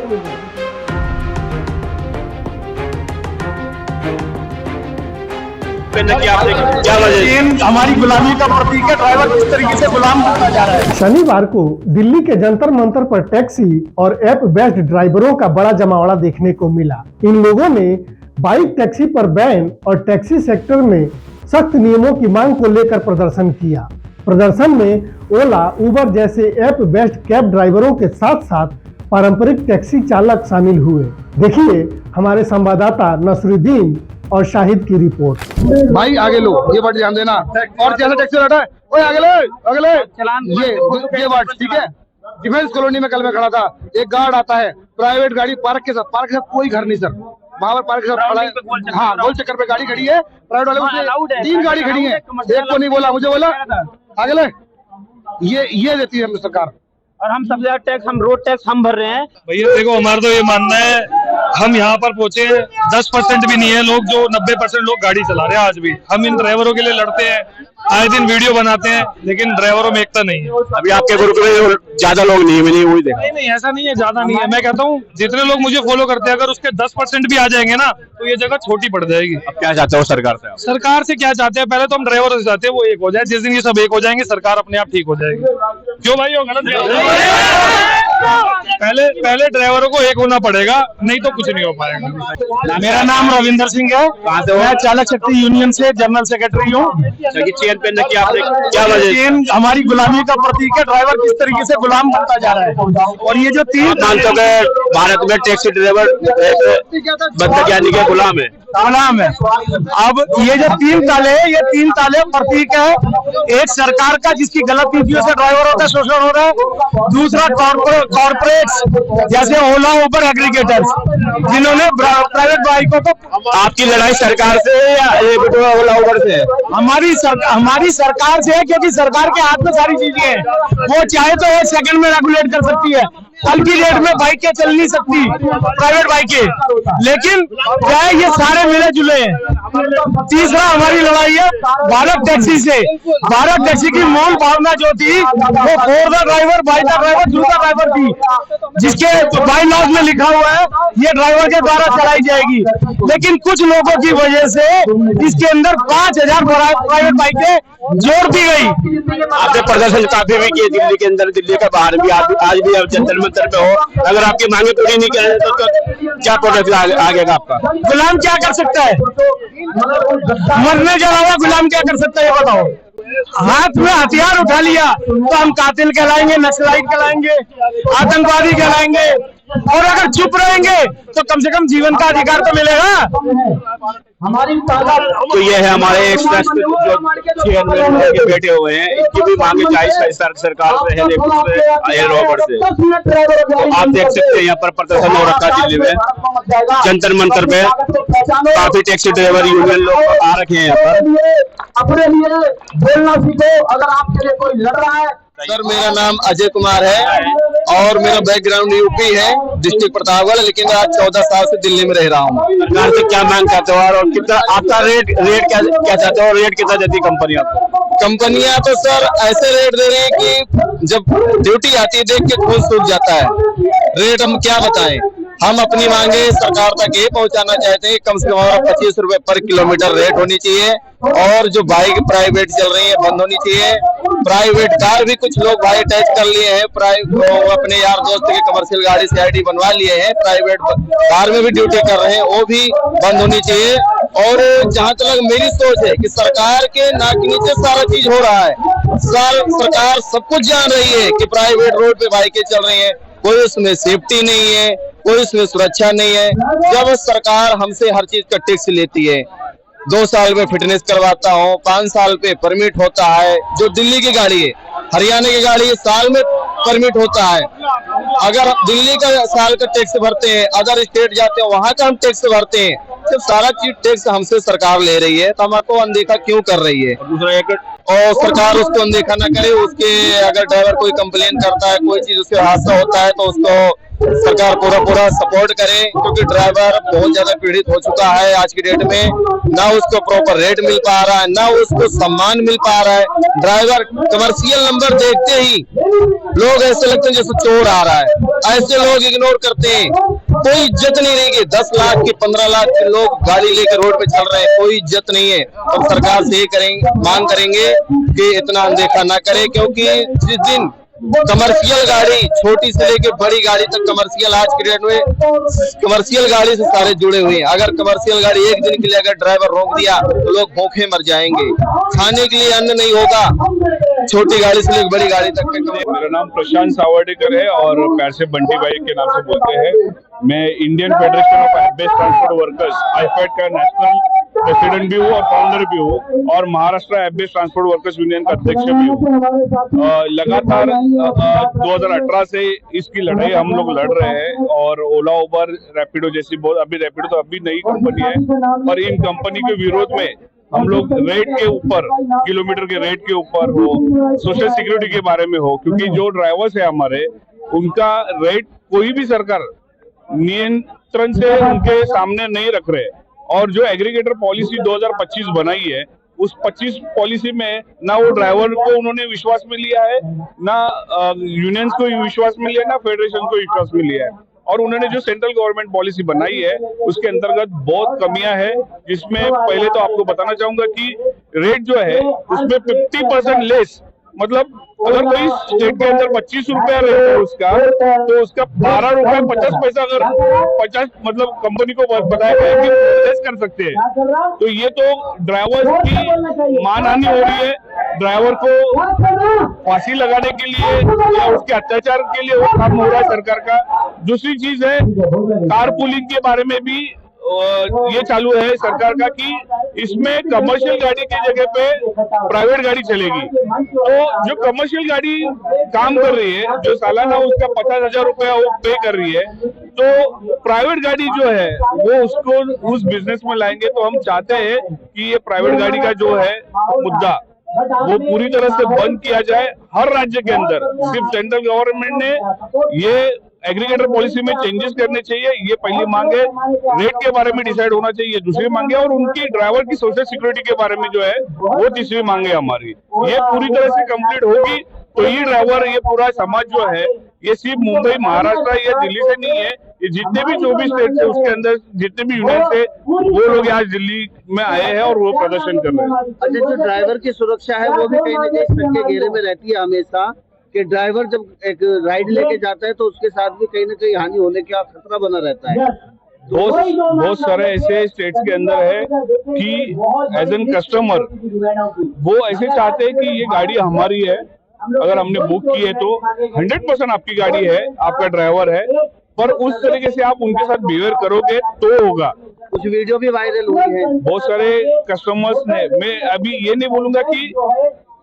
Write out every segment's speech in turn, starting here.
क्या वजह? हमारी गुलामी का प्रतीक है। ड्राइवर किस तरीके से गुलाम बनता जा रहा है। शनिवार को दिल्ली के जंतर मंतर पर टैक्सी और ऐप बेस्ड ड्राइवरों का बड़ा जमावड़ा देखने को मिला। इन लोगों ने बाइक टैक्सी पर बैन और टैक्सी सेक्टर में सख्त नियमों की मांग को लेकर प्रदर्शन किया। प्रदर्शन में ओला, उबर जैसे ऐप बेस्ड कैब ड्राइवरों के साथ साथ पारंपरिक टैक्सी चालक शामिल हुए। देखिए हमारे संवाददाता नसरुद्दीन और शाहिद की रिपोर्ट। भाई आगे लो, ये वर्ड ध्यान देना। और जैसा टैक्सी बैठा है, ओए आगे ले ये वर्ड, ठीक है। डिफेंस कॉलोनी में कल मैं खड़ा था, एक गार्ड आता है, प्राइवेट गाड़ी पार्क के साथ कोई घर नहीं सर, वहाँ पर पार्क के साथ खड़ा है। हाँ, गोल चक्कर पे गाड़ी खड़ी है, प्राइवेट वाले उसमें 3 गाड़ी खड़ी है, एक को नहीं बोला, मुझे बोला आगे ले। ये देती है हमें सरकार। और हम सब जगह टैक्स, हम रोड टैक्स हम भर रहे हैं। भैया देखो, हमारा तो ये मानना है, हम यहाँ पर पहुंचे 10% भी नहीं है लोग, जो 90% लोग गाड़ी चला रहे हैं आज भी। हम इन ड्राइवरों के लिए लड़ते हैं, आए दिन वीडियो बनाते हैं, लेकिन ड्राइवरों में एकता नहीं है। अभी आपके ग्रुप में ज्यादा लोग नहीं है, वही देखा। नहीं ऐसा नहीं है, ज्यादा नहीं है। मैं कहता हूँ जितने लोग मुझे फॉलो करते हैं, अगर उसके 10% भी आ जाएंगे ना, तो ये जगह छोटी पड़ जाएगी। अब क्या चाहते हो सरकार से? सरकार से क्या चाहते हैं? पहले तो हम ड्राइवरों से चाहते हैं वो एक हो जाए। जिस दिन ये सब एक हो जाएंगे, सरकार अपने आप ठीक हो जाएगी। क्यों भाई, हो गलत? पहले ड्राइवरों को एक होना पड़ेगा, नहीं तो कुछ नहीं हो पाएगा। मेरा नाम रविंदर सिंह है, मैं चालक शक्ति यूनियन से जनरल सेक्रेटरी हूँ। चेन पहनने की आपने क्या वजह? चेन हमारी गुलामी का प्रतीक है। ड्राइवर किस तरीके से गुलाम बनता जा रहा है। और ये जो 3 भारत में टैक्सी ड्राइवर बंदर यानी के गुलाम है। अब ये जो 3 ताले हैं, ये 3 ताले प्रतीक है। एक सरकार का, जिसकी गलत नीतियों से ड्राइवरों का शोषण हो रहा है। दूसरा कॉर्पोरेट्स जैसे ओला, उबर, एग्रीगेटर्स, जिन्होंने प्राइवेट बाइकों को। आपकी लड़ाई सरकार से है या ओला उबर से? हमारी सरकार से है, क्योंकि सरकार के हाथ में सारी चीजें हैं। वो चाहे तो 1 सेकंड में रेगुलेट कर सकती है। कल की डेट में बाइकें चल नहीं सकती, प्राइवेट बाइकें, लेकिन क्या है, ये सारे मिले जुले हैं। तीसरा हमारी लड़ाई है भारत टैक्सी से। भारत टैक्सी की मूल भावना जो थी, वो for the driver, by the driver, through the driver थी, जिसके बाय लॉज में लिखा हुआ है ये ड्राइवर के द्वारा चलाई जाएगी। लेकिन कुछ लोगों की वजह से इसके अंदर 5000 प्राइवेट बाइकें जोड़ दी गई। आपने प्रदर्शन काफी भी किए दिल्ली के अंदर, दिल्ली के बाहर भी। आज भी आप जंतर मंतर पे हो, अगर आपकी मांगे पूरी नहीं करें तो क्या प्रोडक्ट आगे का आपका? गुलाम क्या कर सकता है? मरने के अलावा गुलाम क्या कर सकता है, ये बताओ। हाथ में हथियार उठा लिया तो हम कातिल कहलाएंगे, नक्सलाइट कहलाएंगे, आतंकवादी कहलाएंगे। और अगर चुप रहेंगे तो कम से कम जीवन का अधिकार तो मिलेगा। तो ये है हमारे एक्सप्रेस जो चेयरमैन के बैठे हुए हैं, इनकी भी मांगे चाहिए सरकार से है, रोबर से। तो आप देख सकते हैं यहाँ पर प्रदर्शन हो रखा है दिल्ली में जंतर मंतर पे। काफी टैक्सी ड्राइवर यूनियन लोग आ रखे हैं यहाँ पर। अपने लिए बोलना सीखो, अगर आपके लिए कोई लड़ रहा है। सर मेरा नाम अजय कुमार है और मेरा बैकग्राउंड यूपी है, डिस्ट्रिक्ट प्रतापगढ़, लेकिन आज 14 साल से दिल्ली में रह रहा हूँ। सरकार से क्या मांग करते हो और कितना आपका रेट क्या चाहते हो? रेट कितना देती कंपनी आपको? कंपनियां तो सर ऐसे रेट दे रही है कि जब ड्यूटी आती है देख के खून सूख जाता है। रेट हम क्या बताएं। हम अपनी मांगे सरकार तक ये पहुंचाना चाहते हैं, कम से कम 25 रुपए पर किलोमीटर रेट होनी चाहिए। और जो बाइक प्राइवेट चल रही है बंद होनी चाहिए। प्राइवेट कार भी कुछ लोग भाई अटैच कर लिए हैं, अपने यार दोस्त के कमर्शियल गाड़ी से आईडी बनवा लिए हैं, प्राइवेट कार में भी ड्यूटी कर रहे हैं, वो भी बंद होनी चाहिए। और जहां तक मेरी सोच है कि सरकार के नाक के नीचे सारा चीज हो रहा है। सरकार सब कुछ जान रही है कि प्राइवेट रोड पे बाइकें चल रही है, कोई उसमें सेफ्टी नहीं है, कोई उसमें सुरक्षा नहीं है। जब सरकार हमसे हर चीज का टैक्स लेती है, 2 साल में फिटनेस करवाता हूँ, 5 साल पे परमिट होता है। जो दिल्ली की गाड़ी है, हरियाणा की गाड़ी है, साल में परमिट होता है। अगर दिल्ली का साल का टैक्स भरते हैं, अदर स्टेट जाते हैं वहां का हम टैक्स भरते हैं, जब सारा चीज टैक्स हमसे सरकार ले रही है तो हमको अनदेखा क्यों कर रही है? दूसरा एक और सरकार उसको अनदेखा ना करे। उसके अगर ड्राइवर कोई कंप्लेन करता है, कोई चीज उससे हादसा होता है, तो उसको सरकार पूरा सपोर्ट करे, क्योंकि ड्राइवर बहुत ज्यादा पीड़ित हो चुका है आज की डेट में। ना उसको प्रॉपर रेट मिल पा रहा है, ना उसको सम्मान मिल पा रहा है। ड्राइवर कमर्शियल नंबर देखते ही लोग ऐसे लगते हैं जैसे चोर आ रहा है, ऐसे लोग इग्नोर करते हैं। कोई इज्जत नहीं रहेगी। 10 लाख की 15 लाख के लोग गाड़ी लेकर रोड पे चल रहे हैं, कोई इज्जत नहीं है। तो सरकार से ये मांग करेंगे कि इतना अनदेखा ना करे, क्योंकि जिस दिन कमर्शियल गाड़ी, छोटी से लेके बड़ी गाड़ी तक कमर्शियल, आज के डेट में कमर्शियल गाड़ी से सारे जुड़े हुए हैं। अगर कमर्शियल गाड़ी एक दिन के लिए अगर ड्राइवर रोक दिया तो लोग भूखे मर जाएंगे, खाने के लिए अन्न नहीं होगा, छोटी गाड़ी से लेकर बड़ी गाड़ी तक। मेरा नाम प्रशांत सावर्डेकर है और प्यार से बंटी भाई के नाम से बोलते हैं। मैं Indian federation of app based transport workers IFAD का नेशनल प्रेसिडेंट भी हूँ और फाउंडर भी हूँ, और Maharashtra app based transport workers union का अध्यक्ष भी हूँ। लगातार 2018 से इसकी लड़ाई हम लोग लड़ रहे हैं, और ओला, उबर, रैपिडो जैसी बहुत, अभी रैपिडो तो अभी नई कंपनी है, और इन कंपनी के विरोध में हम लोग रेट के ऊपर, किलोमीटर के रेट के ऊपर हो, सोशल सिक्योरिटी के बारे में हो, क्योंकि जो ड्राइवर्स है हमारे, उनका रेट कोई भी सरकार नियंत्रण से उनके सामने नहीं रख रहे। और जो एग्रीगेटर पॉलिसी 2025 बनाई है, उस 25 पॉलिसी में ना वो ड्राइवर को उन्होंने विश्वास में लिया है, ना यूनियंस को विश्वास में लिया, ना फेडरेशन को विश्वास में लिया है। और उन्होंने जो सेंट्रल गवर्नमेंट पॉलिसी बनाई है उसके अंतर्गत बहुत कमियां हैं, जिसमें पहले तो आपको बताना चाहूंगा कि रेट जो है उसमें 50% लेस, मतलब अगर कोई स्टेट के अंदर 25 रुपया रेट है उसका, तो उसका 12 रुपया 50 पैसा अगर 50 मतलब कंपनी को बताया गया कि लेस कर सकते हैं। तो ये तो ड्राइवर की मानहानि हो रही है। ड्राइवर को फांसी लगाने के लिए या उसके अत्याचार के लिए वो काम हो रहा है सरकार का। दूसरी चीज है कार पूलिंग के बारे में भी ये चालू है सरकार का कि इसमें कमर्शियल गाड़ी की जगह पे प्राइवेट गाड़ी चलेगी। तो जो कमर्शियल गाड़ी काम कर रही है, जो सालाना उसका 50,000 रुपया वो पे कर रही है, तो प्राइवेट गाड़ी जो है वो उसको उस बिजनेस में लाएंगे। तो हम चाहते हैं कि ये प्राइवेट गाड़ी का जो है मुद्दा वो पूरी तरह से बंद किया जाए हर राज्य के अंदर। सिर्फ सेंट्रल गवर्नमेंट ने ये एग्रीगेटर पॉलिसी में चेंजेस करने चाहिए, ये पहली मांग है। रेट के बारे में डिसाइड होना चाहिए, दूसरी मांग है। और उनकी ड्राइवर की सोशल सिक्योरिटी के बारे में जो है वो तीसरी मांग है हमारी। ये पूरी तरह से कंप्लीट होगी तो ये ड्राइवर, ये पूरा समाज जो है, ये सिर्फ मुंबई, महाराष्ट्र या दिल्ली से नहीं है, ये जितने भी 24 स्टेट है उसके अंदर जितने भी यूनियन से वो लोग आज दिल्ली में आए हैं और वो प्रदर्शन कर रहे हैं। अच्छा, जो ड्राइवर की सुरक्षा है वो भी कहीं ना कहीं सर के घेरे में रहती है हमेशा, कि ड्राइवर जब एक राइड लेके जाता है तो उसके साथ भी कहीं ना कहीं हानि होने का खतरा बना रहता है। बहुत सारे ऐसे स्टेट्स के अंदर है कि एज एन कस्टमर वो ऐसे चाहते हैं कि ये गाड़ी हमारी है, अगर हमने बुक की है तो 100% आपकी गाड़ी है, आपका ड्राइवर है, पर उस तरीके से आप उनके साथ बिहेवियर करोगे तो होगा। कुछ वीडियो भी वायरल हुई है बहुत सारे कस्टमर्स ने, मैं अभी ये नहीं बोलूंगा कि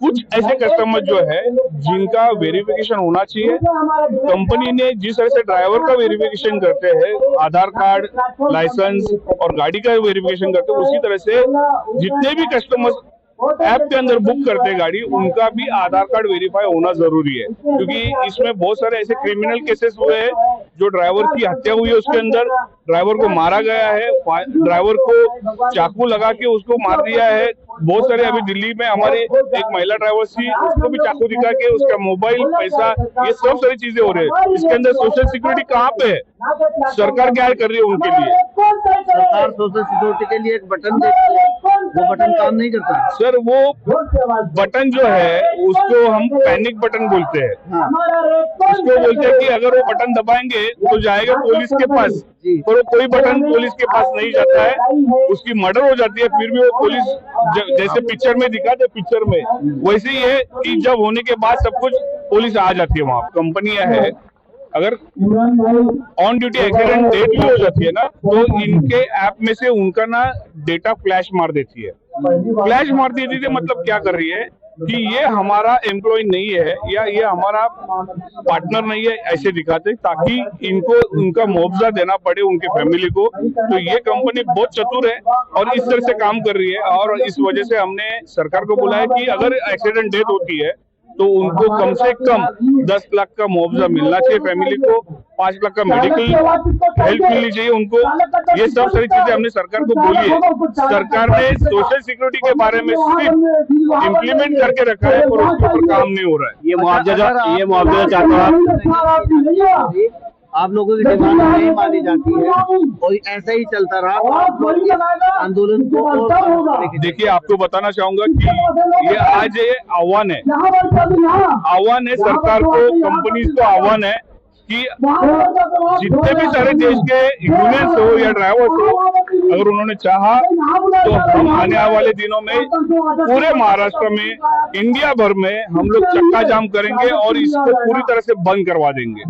कुछ ऐसे कस्टमर जो है जिनका वेरिफिकेशन होना चाहिए, कंपनी ने जिस तरह से ड्राइवर का वेरिफिकेशन करते हैं, आधार कार्ड, लाइसेंस और गाड़ी का वेरिफिकेशन करते हैं, उसी तरह से जितने भी कस्टमर्स ऐप के अंदर बुक करते हैं गाड़ी, उनका भी आधार कार्ड वेरीफाई होना जरूरी है। क्योंकि इसमें बहुत सारे ऐसे क्रिमिनल केसेस हुए हैं, जो ड्राइवर की हत्या हुई है, उसके अंदर ड्राइवर को मारा गया है, ड्राइवर को चाकू लगा के उसको मार दिया है। बहुत सारे अभी दिल्ली में हमारे एक महिला ड्राइवर थी, उसको भी चाकू दिखा के उसका मोबाइल, पैसा, ये सब सारी चीजें हो रही है। इसके अंदर सोशल सिक्योरिटी कहाँ पे है? सरकार क्या कर रही है उनके लिए? सरकार सोशल सिक्योरिटी के लिए एक बटन देती है, वो बटन काम नहीं करता सर। वो बटन जो है उसको हम पैनिक बटन बोलते हैं। उसको बोलते हैं कि अगर वो बटन दबाएंगे तो जाएगा पुलिस के पास, पर वो कोई बटन पुलिस के पास नहीं जाता है, उसकी मर्डर हो जाती है। फिर भी वो पुलिस जैसे पिक्चर में दिखाते, पिक्चर में वैसे ही है कि जब होने के बाद सब कुछ पुलिस आ जाती है। वहाँ कंपनियां है, अगर ऑन ड्यूटी एक्सीडेंट डेट भी हो जाती है ना, तो इनके ऐप में से उनका ना डेटा फ्लैश मार देती है। फ्लैश मार देती है मतलब क्या कर रही है कि ये हमारा एम्प्लॉय नहीं है या ये हमारा पार्टनर नहीं है, ऐसे दिखाते ताकि इनको उनका मुआवजा देना पड़े उनके फैमिली को। तो ये कंपनी बहुत चतुर है और इस तरह से काम कर रही है, और इस वजह से हमने सरकार को बोला है कि अगर एक्सीडेंट डेथ होती है तो उनको कम से कम 10 लाख का मुआवजा मिलना चाहिए फैमिली को, 5 लाख का मेडिकल हेल्प मिलनी चाहिए उनको। ये सब सारी चीजें हमने सरकार को बोली है। सरकार ने सोशल सिक्योरिटी के बारे में सिर्फ इम्प्लीमेंट करके रखा है और उसके ऊपर काम नहीं हो रहा है। ये मुआवजा चाहते हो आप लोगों की डिमांड नहीं मानी जाती है और ऐसा ही चलता रहा तो आप लोग इस आंदोलन को और देखिए, आपको बताना चाहूंगा कि ये आज ये आह्वान है सरकार को, कंपनीज को आह्वान है कि जितने भी सारे देश के यूनियंस हो या ड्राइवर्स हो, अगर उन्होंने चाहा तो हम आने वाले दिनों में पूरे महाराष्ट्र में, इंडिया भर में हम लोग चक्का जाम करेंगे और इसको पूरी तरह से बंद करवा देंगे।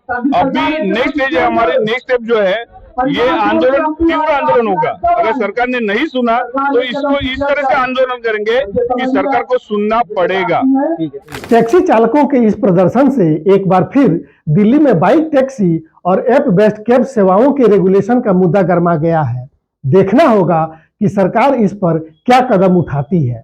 अभी नेक्स्ट स्टेज है हमारे, नेक्स्ट स्टेप जो है ये आंदोलन, तीव्र आंदोलन होगा। अगर सरकार ने नहीं सुना तो इसको इस तरह से आंदोलन करेंगे कि सरकार को सुनना पड़ेगा। टैक्सी चालकों के इस प्रदर्शन से एक बार फिर दिल्ली में बाइक टैक्सी और ऐप बेस्ड कैब सेवाओं के रेगुलेशन का मुद्दा गर्मा गया है। देखना होगा कि सरकार इस पर क्या कदम उठाती है।